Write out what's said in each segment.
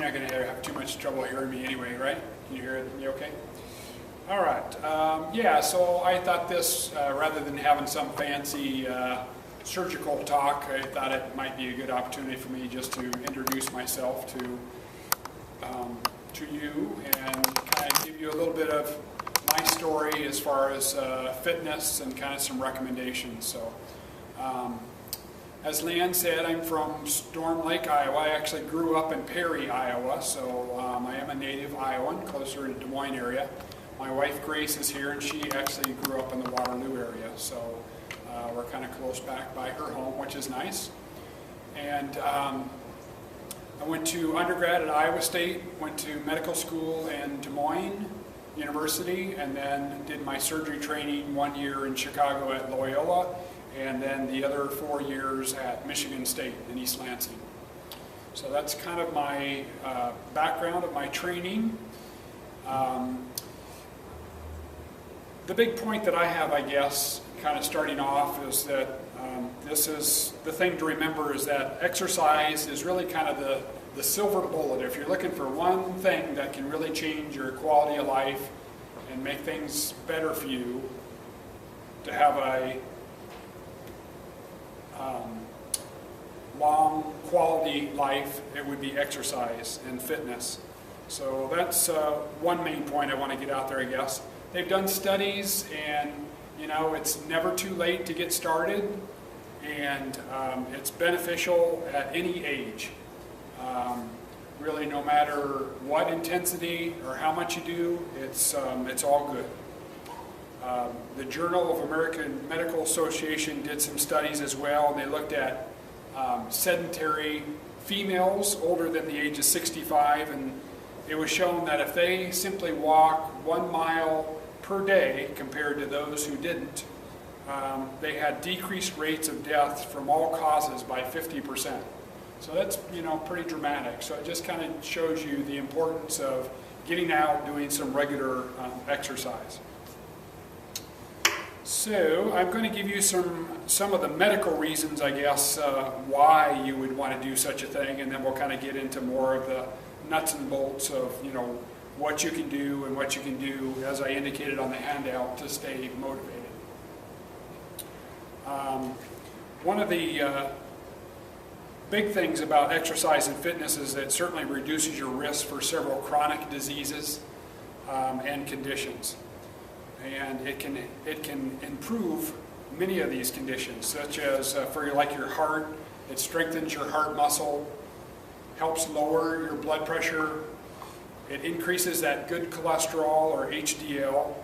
You're not going to have too much trouble hearing me anyway, right? Can you hear it? You okay? All right. Yeah, so I thought this, rather than having some fancy surgical talk, I thought it might be a good opportunity for me just to introduce myself to you and kind of give you a little bit of my story as far as fitness and kind of some recommendations. So, as Leanne said, I'm from Storm Lake, Iowa. I actually grew up in Perry, Iowa, so I am a native Iowan, closer to Des Moines area. My wife Grace is here, and she actually grew up in the Waterloo area, so we're kind of close back by her home, which is nice. And I went to undergrad at Iowa State, went to medical school in Des Moines University, and then did my surgery training 1 year in Chicago at Loyola, and then the other 4 years at Michigan State in East Lansing. So that's kind of my background of my training. The big point that I have, I guess, kind of starting off, is that this is the thing to remember, is that exercise is really kind of the silver bullet. If you're looking for one thing that can really change your quality of life and make things better for you, to have a long quality life, it would be exercise and fitness. So that's one main point I want to get out there, I guess. They've done studies, and it's never too late to get started, and it's beneficial at any age. Really, no matter what intensity or how much you do, it's all good. The Journal of American Medical Association did some studies as well, and they looked at sedentary females older than the age of 65, and it was shown that if they simply walk 1 mile per day compared to those who didn't, they had decreased rates of death from all causes by 50%. So that's pretty dramatic. So it just kind of shows you the importance of getting out, doing some regular exercise. So I'm going to give you some of the medical reasons, I guess, why you would want to do such a thing, and then we'll kind of get into more of the nuts and bolts of what you can do and what you can do, as I indicated on the handout, to stay motivated. One of the big things about exercise and fitness is that it certainly reduces your risk for several chronic diseases and conditions. And it can improve many of these conditions, such as for your heart, it strengthens your heart muscle, helps lower your blood pressure, it increases that good cholesterol, or HDL,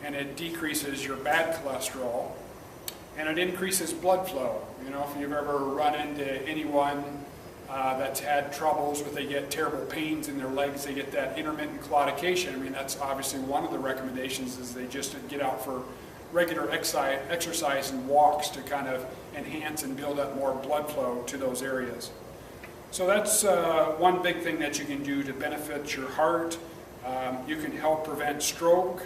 and it decreases your bad cholesterol, and it increases blood flow. If you've ever run into anyone that's had troubles with, they get terrible pains in their legs, they get that intermittent claudication. I mean, that's obviously one of the recommendations, is they just get out for regular exercise and walks to kind of enhance and build up more blood flow to those areas. So that's one big thing that you can do to benefit your heart. You can help prevent stroke.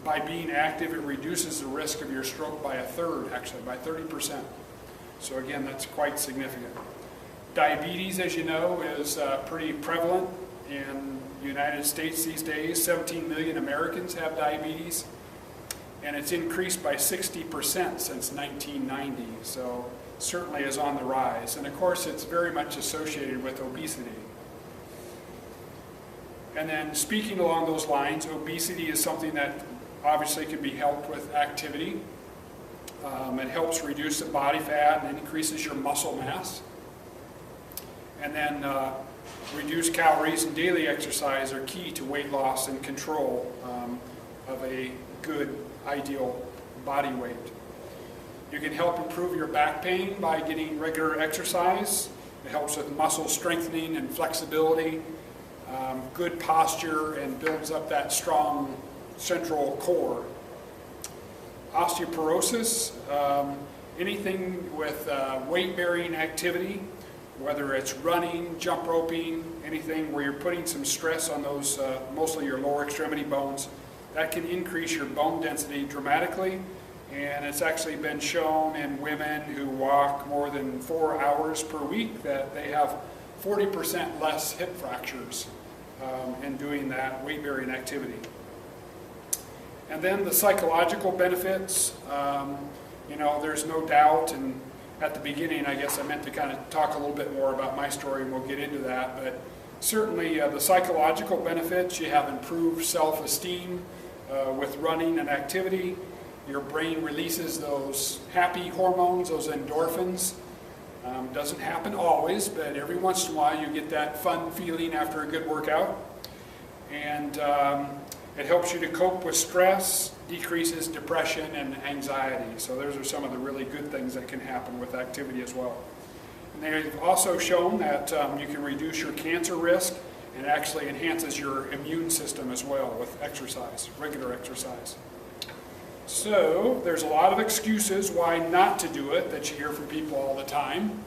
By being active, it reduces the risk of your stroke by 1/3, actually, by 30%. So again, that's quite significant. Diabetes, as you know, is pretty prevalent in the United States these days. 17 million Americans have diabetes, and it's increased by 60% since 1990. So certainly is on the rise. And of course, it's very much associated with obesity. And then, speaking along those lines, obesity is something that obviously can be helped with activity. It helps reduce the body fat and increases your muscle mass. And then reduced calories and daily exercise are key to weight loss and control of a good, ideal body weight. You can help improve your back pain by getting regular exercise. It helps with muscle strengthening and flexibility, good posture, and builds up that strong central core. Osteoporosis, anything with weight-bearing activity, whether it's running, jump roping, anything where you're putting some stress on those, mostly your lower extremity bones, that can increase your bone density dramatically. And it's actually been shown in women who walk more than 4 hours per week that they have 40% less hip fractures in doing that weight-bearing activity. And then the psychological benefits, there's no doubt, and at the beginning I guess I meant to kind of talk a little bit more about my story, and we'll get into that, but certainly the psychological benefits, you have improved self-esteem with running and activity. Your brain releases those happy hormones, those endorphins. Doesn't happen always, but every once in a while you get that fun feeling after a good workout. And it helps you to cope with stress, decreases depression and anxiety. So those are some of the really good things that can happen with activity as well. And they've also shown that you can reduce your cancer risk, and it actually enhances your immune system as well with exercise, regular exercise. So there's a lot of excuses why not to do it that you hear from people all the time.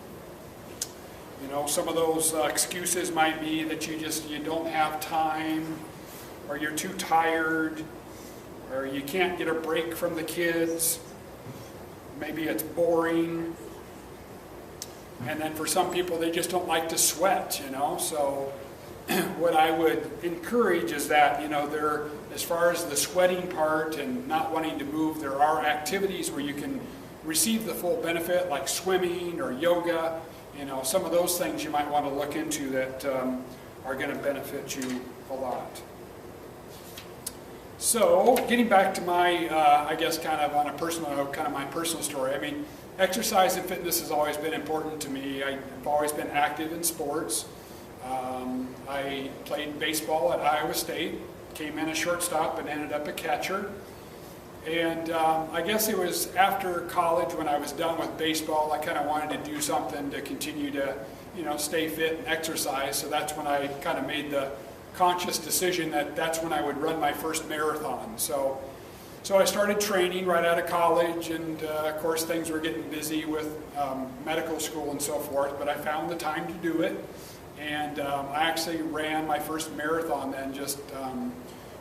Some of those excuses might be that you don't have time, or you're too tired, or you can't get a break from the kids. Maybe it's boring. And then for some people, they just don't like to sweat, So what I would encourage is that, as far as the sweating part and not wanting to move, there are activities where you can receive the full benefit, like swimming or yoga. Some of those things you might want to look into that are going to benefit you a lot. So, getting back to my, I guess, kind of on a personal note, kind of my personal story. I mean, exercise and fitness has always been important to me. I've always been active in sports. I played baseball at Iowa State, came in a shortstop and ended up a catcher. And I guess it was after college when I was done with baseball, I kind of wanted to do something to continue to, stay fit and exercise. So that's when I kind of made the conscious decision that that's when I would run my first marathon. So I started training right out of college, and of course things were getting busy with medical school and so forth, but I found the time to do it. And I actually ran my first marathon then, just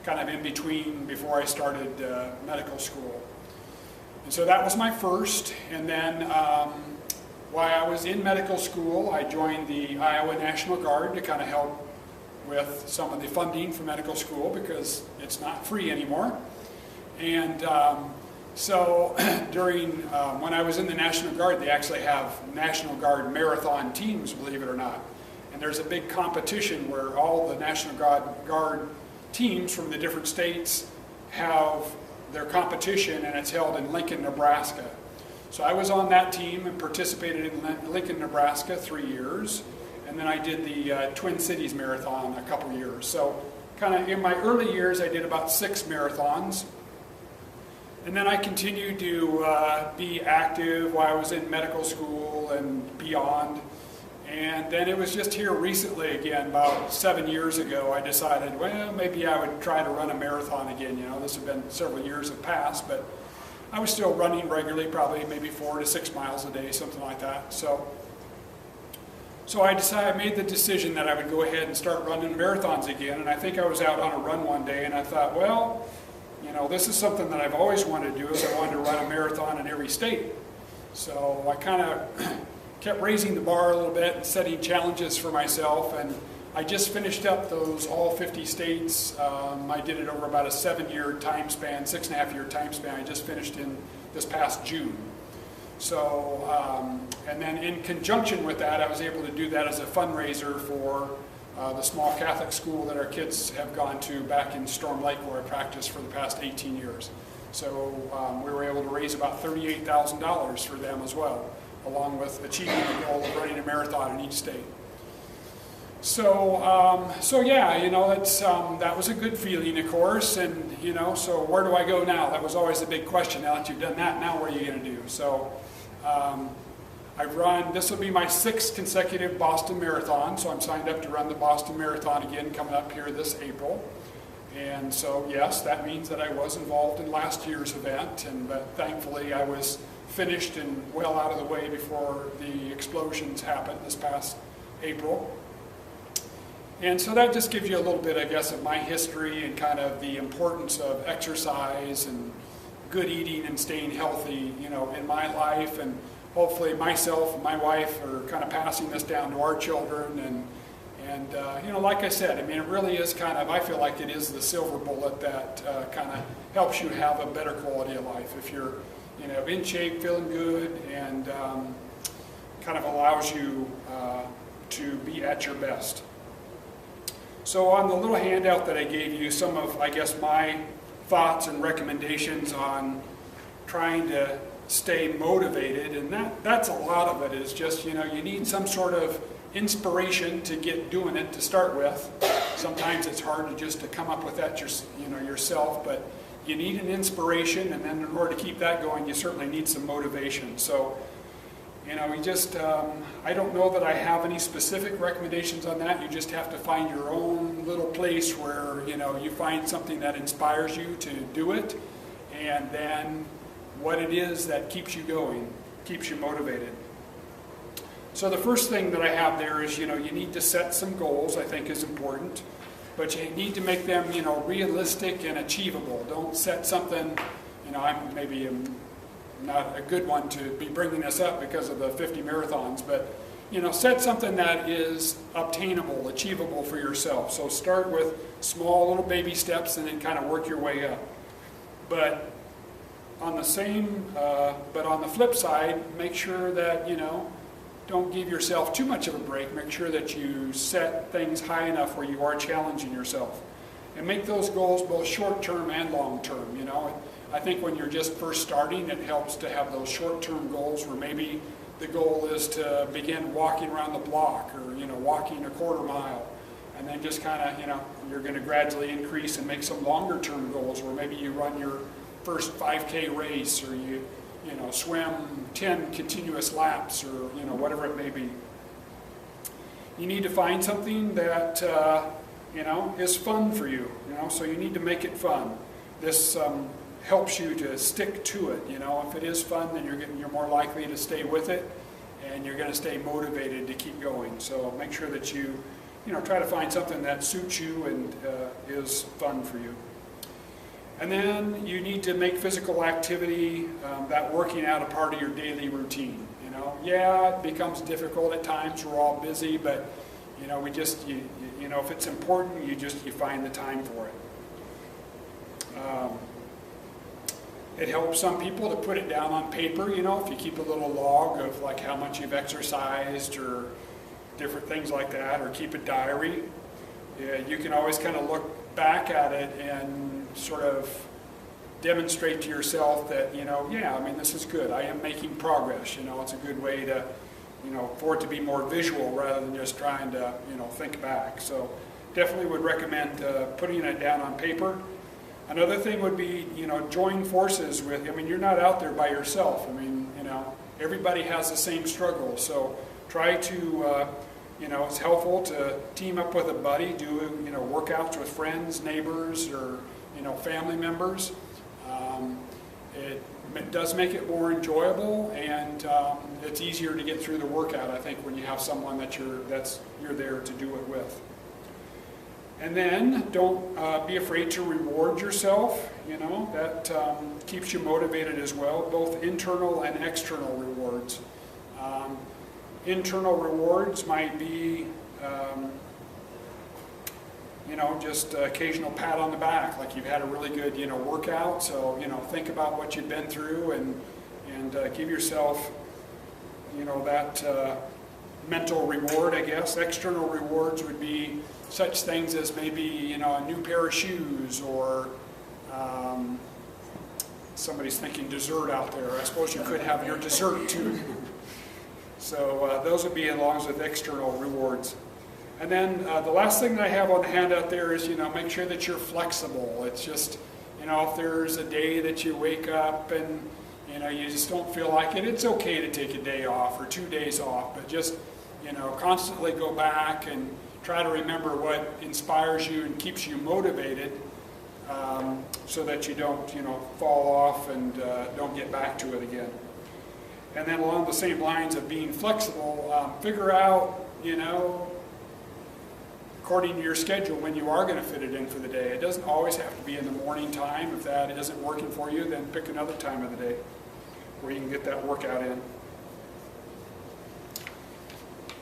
kind of in between before I started medical school. And so that was my first. And then while I was in medical school, I joined the Iowa National Guard to kind of help with some of the funding for medical school because it's not free anymore. And so during, when I was in the National Guard, they actually have National Guard marathon teams, believe it or not. And there's a big competition where all the National Guard teams from the different states have their competition, and it's held in Lincoln, Nebraska. So I was on that team and participated in Lincoln, Nebraska 3 years. And then I did the Twin Cities Marathon a couple years. So kind of in my early years, I did about 6 marathons. And then I continued to be active while I was in medical school and beyond. And then it was just here recently again, about 7 years ago, I decided, well, maybe I would try to run a marathon again. This had been several years have passed, but I was still running regularly, probably maybe 4 to 6 miles a day, something like that. So I decided, I made the decision that I would go ahead and start running marathons again. And I think I was out on a run one day, and I thought, well, this is something that I've always wanted to do, is I wanted to run a marathon in every state. So I kind of kept raising the bar a little bit and setting challenges for myself, and I just finished up those all 50 states. I did it over about a 7-year time span, 6.5-year time span. I just finished in this past June. So, and then in conjunction with that, I was able to do that as a fundraiser for the small Catholic school that our kids have gone to back in Storm Lake, where I practiced for the past 18 years. So we were able to raise about $38,000 for them as well, along with achieving the goal of running a marathon in each state. So yeah, that was a good feeling, of course, and so where do I go now? That was always the big question. Now that you've done that, now what are you going to do? So I've run, this will be my 6th consecutive Boston Marathon, so I'm signed up to run the Boston Marathon again coming up here this April. And so yes, that means that I was involved in last year's event, but thankfully I was finished and well out of the way before the explosions happened this past April. And so that just gives you a little bit, I guess, of my history and kind of the importance of exercise and good eating and staying healthy, in my life. And hopefully myself and my wife are kind of passing this down to our children. And you know, like I said, I mean, it really is kind of, I feel like it is the silver bullet that kind of helps you have a better quality of life. If you're, you know, in shape, feeling good, and kind of allows you to be at your best. So on the little handout that I gave you, some of, I guess, my thoughts and recommendations on trying to stay motivated, and that's a lot of it is just, you know, you need some sort of inspiration to get doing it to start with. Sometimes it's hard to come up with that yourself, but you need an inspiration, and then in order to keep that going, you certainly need some motivation. So, you know, we just, I don't know that I have any specific recommendations on that. You just have to find your own little place where, you know, you find something that inspires you to do it, and then what it is that keeps you going, keeps you motivated. So the first thing that I have there is, you know, you need to set some goals, I think is important, but you need to make them, you know, realistic and achievable. Don't set something, you know, I'm maybe not a good one to be bringing this up because of the 50 marathons, but, you know, set something that is obtainable, achievable for yourself. So start with small little baby steps and then kind of work your way up. But on the flip side, make sure that, you know, don't give yourself too much of a break. Make sure that you set things high enough where you are challenging yourself. And make those goals both short-term and long-term, you know. I think when you're just first starting, it helps to have those short-term goals where maybe the goal is to begin walking around the block, or, you know, walking a quarter mile. And then just kind of, you know, you're going to gradually increase and make some longer-term goals where maybe you run your first 5K race, or you know, swim 10 continuous laps, or, you know, whatever it may be. You need to find something that, you know, is fun for you, you know, so you need to make it fun. This helps you to stick to it, you know. If it is fun, then you're more likely to stay with it, and you're going to stay motivated to keep going. So make sure that you know, try to find something that suits you and is fun for you. And then you need to make physical activity, that working out, a part of your daily routine. You know, yeah, it becomes difficult at times. We're all busy, but, you know, you know, if it's important, you find the time for it. It helps some people to put it down on paper. You know, if you keep a little log of like how much you've exercised or different things like that, or keep a diary, you can always kind of look back at it and sort of demonstrate to yourself that, you know, yeah, I mean, this is good. I am making progress. You know, it's a good way to, you know, for it to be more visual rather than just trying to, you know, think back. So definitely would recommend putting it down on paper. Another thing would be, you know, join forces with, I mean, you're not out there by yourself. I mean, you know, everybody has the same struggle. So try to, you know, it's helpful to team up with a buddy, do, you know, workouts with friends, neighbors, or, you know, family members. It does make it more enjoyable, and it's easier to get through the workout, I think, when you have someone that you're there to do it with. And then don't be afraid to reward yourself. You know, that keeps you motivated as well, both internal and external rewards. Internal rewards might be, you know, just occasional pat on the back, like you've had a really good, you know, workout. So, you know, think about what you've been through and give yourself, you know, that mental reward, I guess. External rewards would be such things as maybe, you know, a new pair of shoes, or somebody's thinking dessert out there. I suppose you could have your dessert too. So those would be along with external rewards. And then the last thing that I have on the handout there is, you know, make sure that you're flexible. It's just, you know, if there's a day that you wake up and, you know, you just don't feel like it, it's okay to take a day off or 2 days off, but just, you know, constantly go back and try to remember what inspires you and keeps you motivated, so that you don't, you know, fall off and don't get back to it again. And then along the same lines of being flexible, figure out, you know, according to your schedule, when you are going to fit it in for the day. It doesn't always have to be in the morning time. If that isn't working for you, then pick another time of the day where you can get that workout in.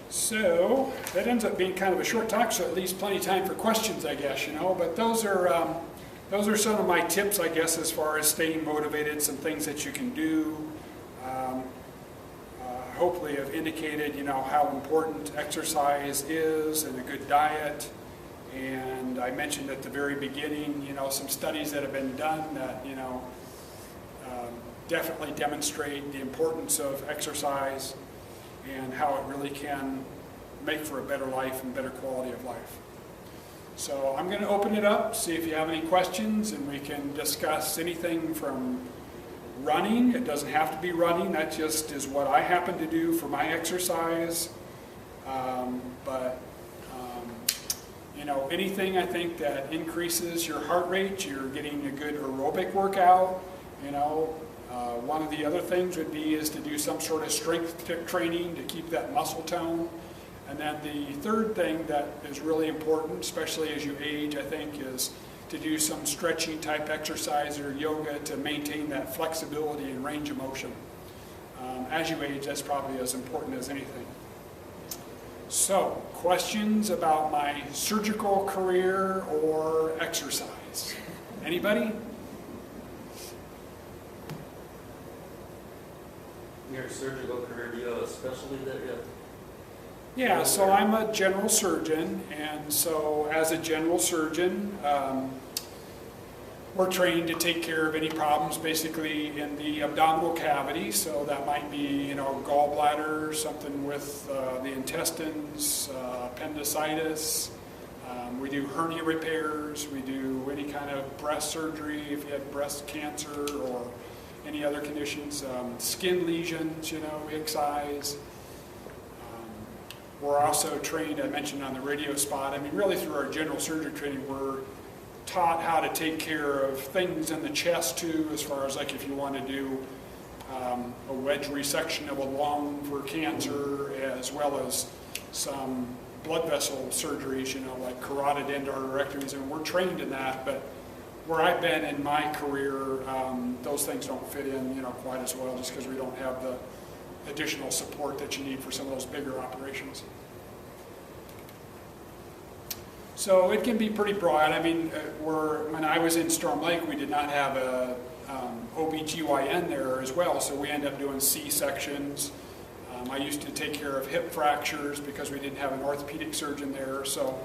So that ends up being kind of a short talk, so at least plenty of time for questions, I guess, you know. But those are some of my tips, I guess, as far as staying motivated, some things that you can do. Hopefully have indicated, you know, how important exercise is and a good diet. And I mentioned at the very beginning, you know, some studies that have been done that, you know, definitely demonstrate the importance of exercise and how it really can make for a better life and better quality of life. So I'm going to open it up, see if you have any questions, and we can discuss anything from running. It doesn't have to be running, that just is what I happen to do for my exercise. You know, anything I think that increases your heart rate, you're getting a good aerobic workout. You know, one of the other things would be is to do some sort of strength training to keep that muscle tone. And then the third thing that is really important, especially as you age, I think, is to do some stretching type exercise or yoga to maintain that flexibility and range of motion. As you age, that's probably as important as anything. So, questions about my surgical career or exercise? Anybody? Your surgical career, do you have a specialty that you have? Yeah, so I'm a general surgeon, and so as a general surgeon, we're trained to take care of any problems basically in the abdominal cavity. So that might be, you know, gallbladder, something with the intestines, appendicitis. We do hernia repairs. We do any kind of breast surgery if you have breast cancer or any other conditions. Skin lesions, you know, we excise. We're also trained, I mentioned on the radio spot, I mean really through our general surgery training, we're taught how to take care of things in the chest too, as far as like if you want to do a wedge resection of a lung for cancer, as well as some blood vessel surgeries, you know, like carotid endarterectomies, and we're trained in that, but where I've been in my career, those things don't fit in, you know, quite as well, just because we don't have the additional support that you need for some of those bigger operations. So it can be pretty broad. I mean, when I was in Storm Lake, we did not have a OBGYN there as well, so we ended up doing C-sections. I used to take care of hip fractures because we didn't have an orthopedic surgeon there, so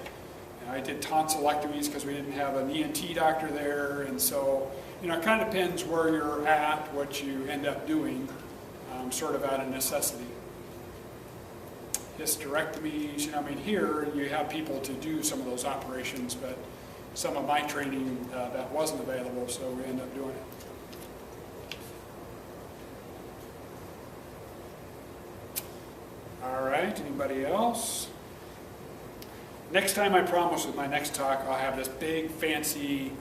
I did tonsillectomies because we didn't have an ENT doctor there, and so, you know, it kind of depends where you're at, what you end up doing, sort of out of necessity. Hysterectomies, you know, I mean, here you have people to do some of those operations, but some of my training that wasn't available, so we end up doing it. All right, anybody else? Next time, I promise with my next talk, I'll have this big, fancy,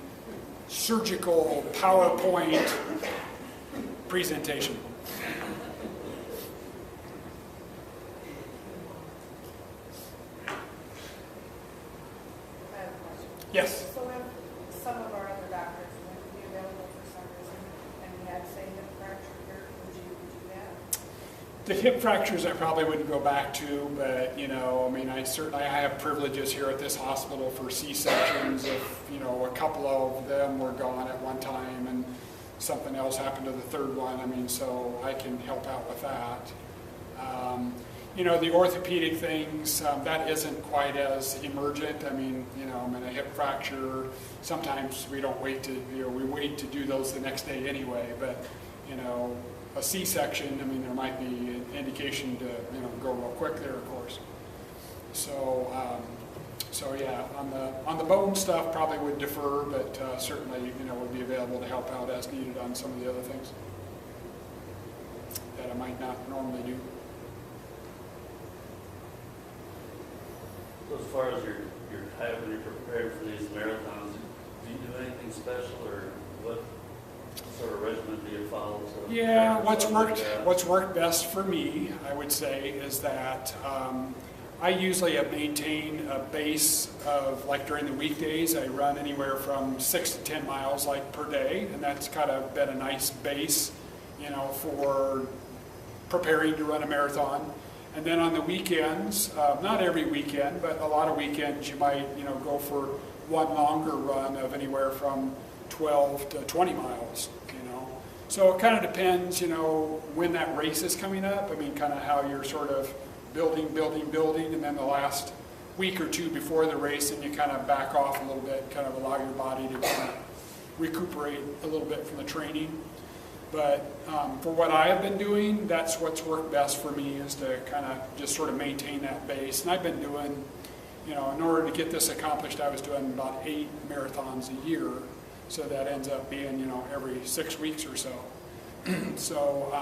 surgical PowerPoint presentation. Yes. So if some of our other doctors wouldn't be available for some reason, and we had, say, hip fracture here, would you do that? The hip fractures I probably wouldn't go back to, but, you know, I mean, I have privileges here at this hospital for C-sections. If, you know, a couple of them were gone at one time and something else happened to the third one, I mean, so I can help out with that. You know, the orthopedic things, that isn't quite as emergent. I mean, you know, I mean, a hip fracture, sometimes we don't wait to, you know, we wait to do those the next day anyway, but, you know, a C-section, I mean, there might be an indication to, you know, go real quick there, of course. So, so yeah, on the bone stuff, probably would defer, but certainly, you know, would be available to help out as needed on some of the other things that I might not normally do. So as far as your diet when you're prepared for these marathons, do you do anything special, or what sort of regimen do you follow? Yeah, what's worked best for me, I would say, is that I usually have maintained a base of, like during the weekdays, I run anywhere from 6 to 10 miles like per day, and that's kind of been a nice base, you know, for preparing to run a marathon. And then on the weekends, not every weekend, but a lot of weekends, you might, go for one longer run of anywhere from 12 to 20 miles, So it kind of depends, when that race is coming up. I mean, kind of how you're sort of building, and then the last week or two before the race, and you kind of back off a little bit, kind of allow your body to kind of recuperate a little bit from the training. But for what I have been doing, that's what's worked best for me, is to kind of just sort of maintain that base. And I've been doing, in order to get this accomplished, I was doing about 8 marathons a year. So that ends up being, every 6 weeks or so. So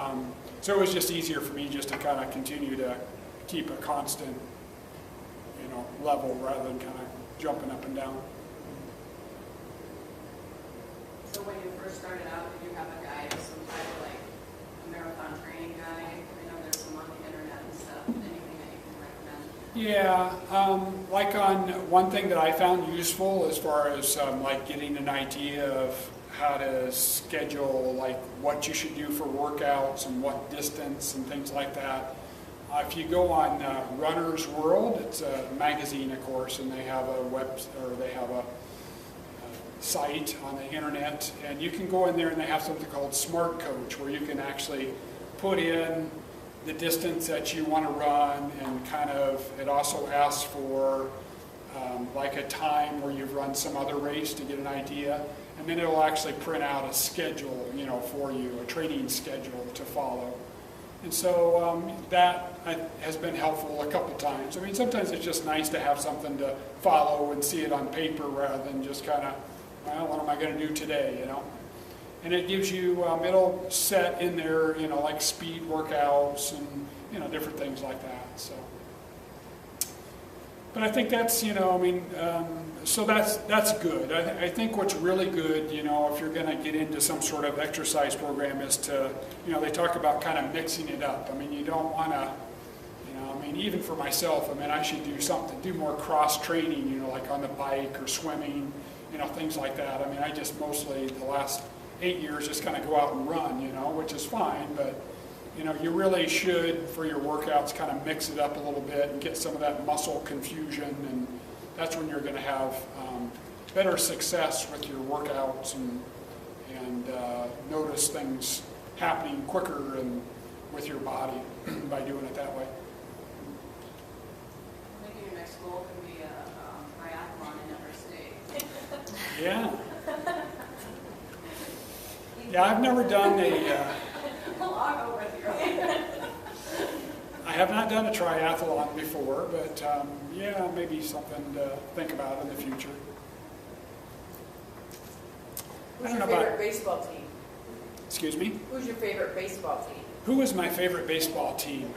it was just easier for me just to kind of continue to keep a constant, level rather than kind of jumping up and down. So when you first started out, did you have a guide, some type of like a marathon training guide? I know there's some on the internet and stuff. Anything that you can recommend? Yeah, like on one thing that I found useful as far as like getting an idea of how to schedule like what you should do for workouts and what distance and things like that. If you go on Runner's World, it's a magazine, of course, and they have a site on the internet, and you can go in there and they have something called Smart Coach, where you can actually put in the distance that you want to run, and kind of it also asks for like a time where you've run some other race to get an idea, and then it'll actually print out a schedule, for you, a training schedule to follow. And so that has been helpful a couple times. I mean, sometimes it's just nice to have something to follow and see it on paper rather than just kind of, well, what am I going to do today, And it gives you, it'll set in there, like speed workouts and, different things like that. So, but I think that's, so that's good. I think what's really good, if you're going to get into some sort of exercise program is to, they talk about kind of mixing it up. I mean, you don't want to, even for myself, I should do more cross training, like on the bike or swimming, things like that. I just mostly the last 8 years just kind of go out and run, which is fine, but you really should, for your workouts, kind of mix it up a little bit and get some of that muscle confusion, and that's when you're going to have better success with your workouts and notice things happening quicker and with your body by doing it that way. Maybe your next goal can be a triathlon in every state. Yeah. Yeah, I've never done I'll go with you. I have not done a triathlon before, but yeah, maybe something to think about in the future. Who's your favorite baseball team? Excuse me? Who's your favorite baseball team? Who is my favorite baseball team?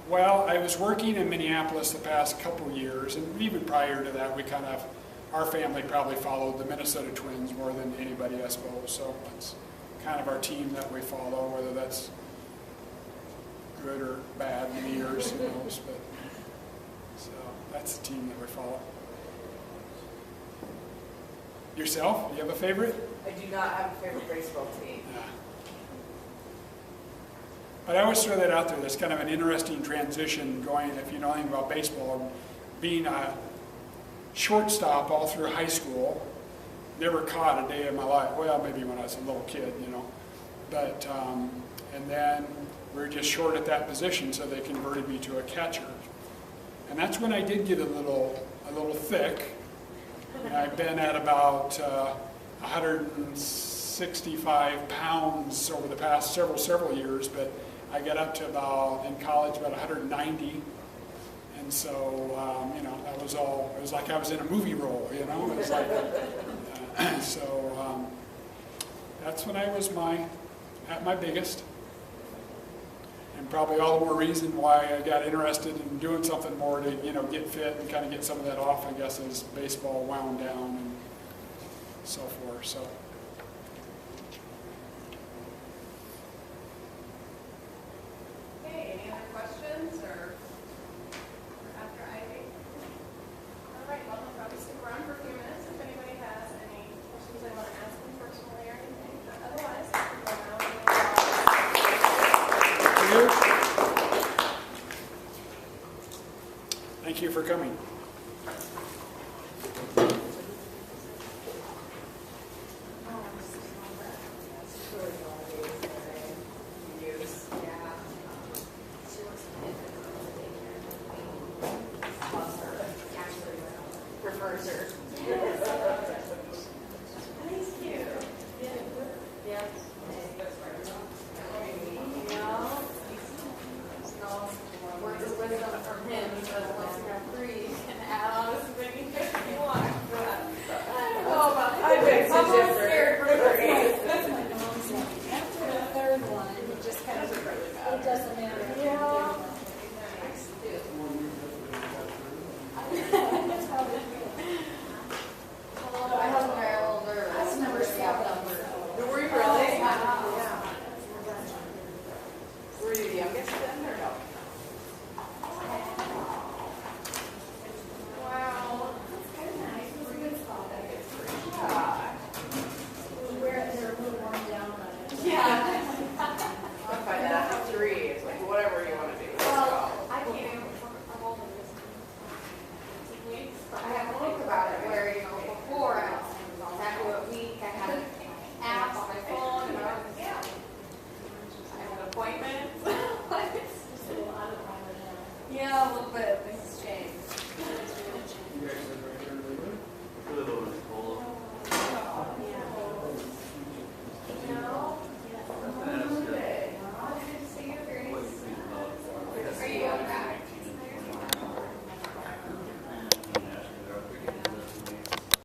Well, I was working in Minneapolis the past couple years, and even prior to that, our family probably followed the Minnesota Twins more than anybody, I suppose. So it's kind of our team that we follow, whether that's good or bad in the years, who knows. But so that's the team that we follow. Yourself? Do you have a favorite? I do not have a favorite baseball team. Yeah. But I always throw that out there. There's kind of an interesting transition going, if you know anything about baseball, being a shortstop all through high school. Never caught a day of my life. Well, maybe when I was a little kid, But, and then we were just short at that position, so they converted me to a catcher. And that's when I did get a little thick. And I've been at about 165 pounds over the past several years, but I got up to in college, about 190. And so, that was all, it was like I was in a movie role, It was like, so that's when I was at my biggest. And probably all the more reason why I got interested in doing something more to, get fit and kind of get some of that off, I guess, as baseball wound down and so forth. So. Okay, any other questions or after Ivy? All right, well, I'll probably stick around for a few minutes if anybody has any questions they want to ask them personally or anything. But otherwise, we'll go now. Thank you for coming.